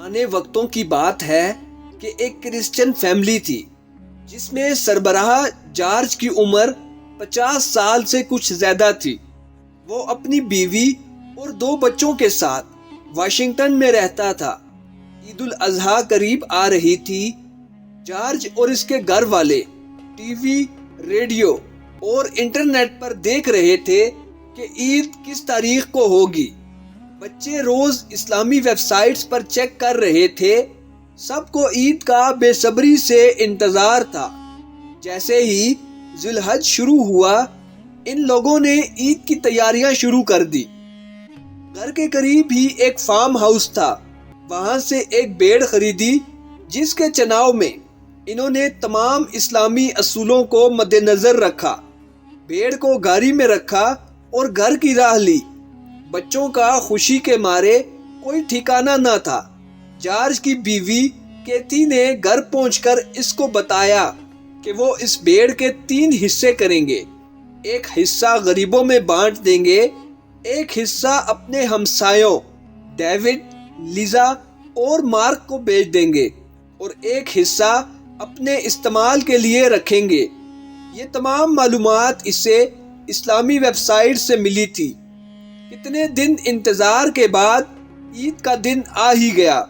پرانے وقتوں کی بات ہے کہ ایک کرسچن فیملی تھی جس میں سربراہ جارج کی عمر 50 سال سے کچھ زیادہ تھی۔ وہ اپنی بیوی اور 2 بچوں کے ساتھ واشنگٹن میں رہتا تھا۔ عید الاضحیٰ قریب آ رہی تھی۔ جارج اور اس کے گھر والے ٹی وی، ریڈیو اور انٹرنیٹ پر دیکھ رہے تھے کہ عید کس تاریخ کو ہوگی۔ بچے روز اسلامی ویب سائٹس پر چیک کر رہے تھے۔ سب کو عید کا بے صبری سے انتظار تھا۔ جیسے ہی ذی الحج شروع ہوا، ان لوگوں نے عید کی تیاریاں شروع کر دی۔ گھر کے قریب ہی ایک فارم ہاؤس تھا، وہاں سے ایک بھیڑ خریدی جس کے چناؤ میں انہوں نے تمام اسلامی اصولوں کو مد نظر رکھا۔ بھیڑ کو گاڑی میں رکھا اور گھر کی راہ لی۔ بچوں کا خوشی کے مارے کوئی ٹھکانہ نہ تھا۔ جارج کی بیوی کیتھی نے گھر پہنچ کر اس کو بتایا کہ وہ اس بھیڑ کے 3 حصے کریں گے۔ ایک حصہ غریبوں میں بانٹ دیں گے، ایک حصہ اپنے ہمسایوں ڈیوڈ، لیزا اور مارک کو بیچ دیں گے، اور ایک حصہ اپنے استعمال کے لیے رکھیں گے۔ یہ تمام معلومات اسے اسلامی ویب سائٹ سے ملی تھی۔ کتنے دن انتظار کے بعد عید کا دن آ ہی گیا۔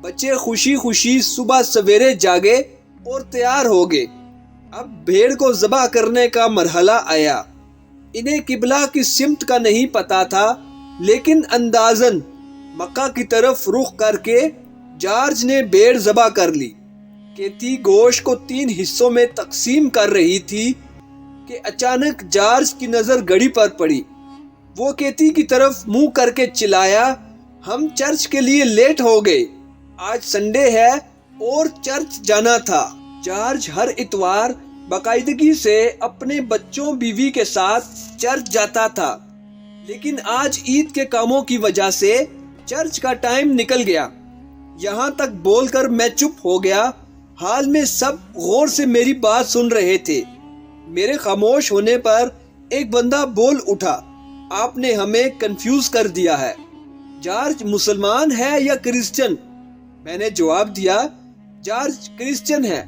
بچے خوشی خوشی صبح سویرے جاگے اور تیار ہو گئے۔ اب بھیڑ کو ذبح کرنے کا مرحلہ آیا۔ انہیں قبلہ کی سمت کا نہیں پتا تھا، لیکن اندازاً مکہ کی طرف رخ کر کے جارج نے بھیڑ ذبح کر لی۔ کیتھی گوشت کو 3 حصوں میں تقسیم کر رہی تھی کہ اچانک جارج کی نظر گھڑی پر پڑی۔ وہ کیتھی کی طرف منہ کر کے چلایا، ہم چرچ کے لیے لیٹ ہو گئے، آج سنڈے ہے اور چرچ جانا تھا۔ جارج ہر اتوار باقاعدگی سے اپنے بچوں بیوی کے ساتھ چرچ جاتا تھا، لیکن آج عید کے کاموں کی وجہ سے چرچ کا ٹائم نکل گیا۔ یہاں تک بول کر میں چپ ہو گیا۔ حال میں سب غور سے میری بات سن رہے تھے۔ میرے خاموش ہونے پر ایک بندہ بول اٹھا، آپ نے ہمیں کنفیوز کر دیا ہے۔ جارج مسلمان ہے یا کرسچن؟ میں نے جواب دیا، جارج کرسچن ہے۔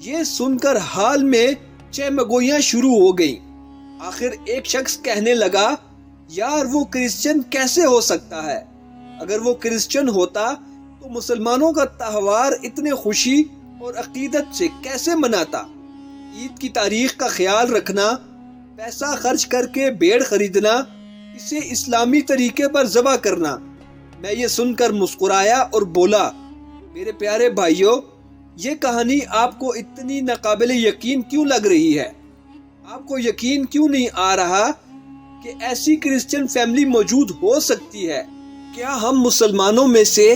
یہ سن کر حال میں چہمگوئیاں شروع ہو گئیں۔ آخر ایک شخص کہنے لگا، یار وہ کرسچن کیسے ہو سکتا ہے؟ اگر وہ کرسچن ہوتا تو مسلمانوں کا تہوار اتنے خوشی اور عقیدت سے کیسے مناتا؟ عید کی تاریخ کا خیال رکھنا، پیسہ خرچ کر کے بھیڑ خریدنا، اسے اسلامی طریقے پر ذبح کرنا۔ میں یہ سن کر مسکرایا اور بولا، میرے پیارے بھائیوں، یہ کہانی آپ کو اتنی ناقابل یقین کیوں لگ رہی ہے؟ آپ کو یقین کیوں نہیں آ رہا کہ ایسی کرسچن فیملی موجود ہو سکتی ہے؟ کیا ہم مسلمانوں میں سے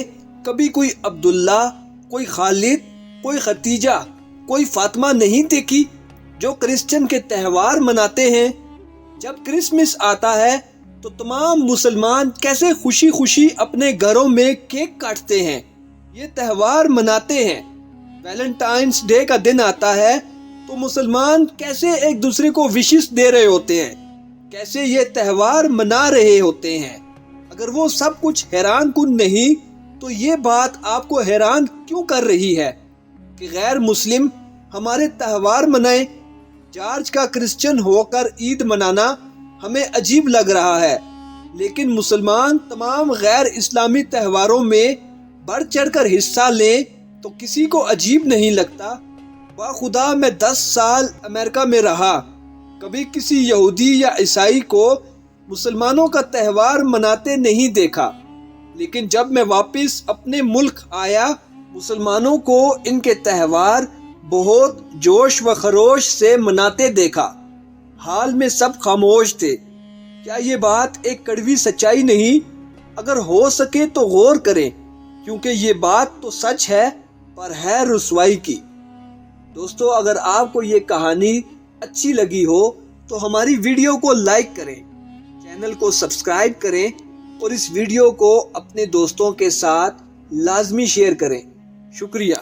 کبھی کوئی عبداللہ، کوئی خالد، کوئی ختیجہ، کوئی فاطمہ نہیں دیکھی جو کرسچن کے تہوار مناتے ہیں؟ جب کرسمس آتا ہے تو تمام مسلمان کیسے خوشی خوشی اپنے گھروں میں کیک کاٹتے ہیں، یہ تہوار مناتے ہیں۔ ویلنٹائنس ڈے کا دن آتا ہے تو مسلمان کیسے ایک دوسرے کو وشز دے رہے ہوتے ہیں، کیسے یہ تہوار منا رہے ہوتے ہیں۔ اگر وہ سب کچھ حیران کن نہیں تو یہ بات آپ کو حیران کیوں کر رہی ہے کہ غیر مسلم ہمارے تہوار منائیں؟ جارج کا کرسچن ہو کر عید منانا ہمیں عجیب لگ رہا ہے، لیکن مسلمان تمام غیر اسلامی تہواروں میں بڑھ چڑھ کر حصہ لیں تو کسی کو عجیب نہیں لگتا۔ خدا میں 10 سال امریکہ میں رہا، کبھی کسی یہودی یا عیسائی کو مسلمانوں کا تہوار مناتے نہیں دیکھا، لیکن جب میں واپس اپنے ملک آیا، مسلمانوں کو ان کے تہوار بہت جوش و خروش سے مناتے دیکھا۔ حال میں سب خاموش تھے۔ کیا یہ بات ایک کڑوی سچائی نہیں؟ اگر ہو سکے تو غور کریں، کیونکہ یہ بات تو سچ ہے پر ہے رسوائی کی۔ دوستو، اگر آپ کو یہ کہانی اچھی لگی ہو تو ہماری ویڈیو کو لائک کریں، چینل کو سبسکرائب کریں اور اس ویڈیو کو اپنے دوستوں کے ساتھ لازمی شیئر کریں۔ شکریہ۔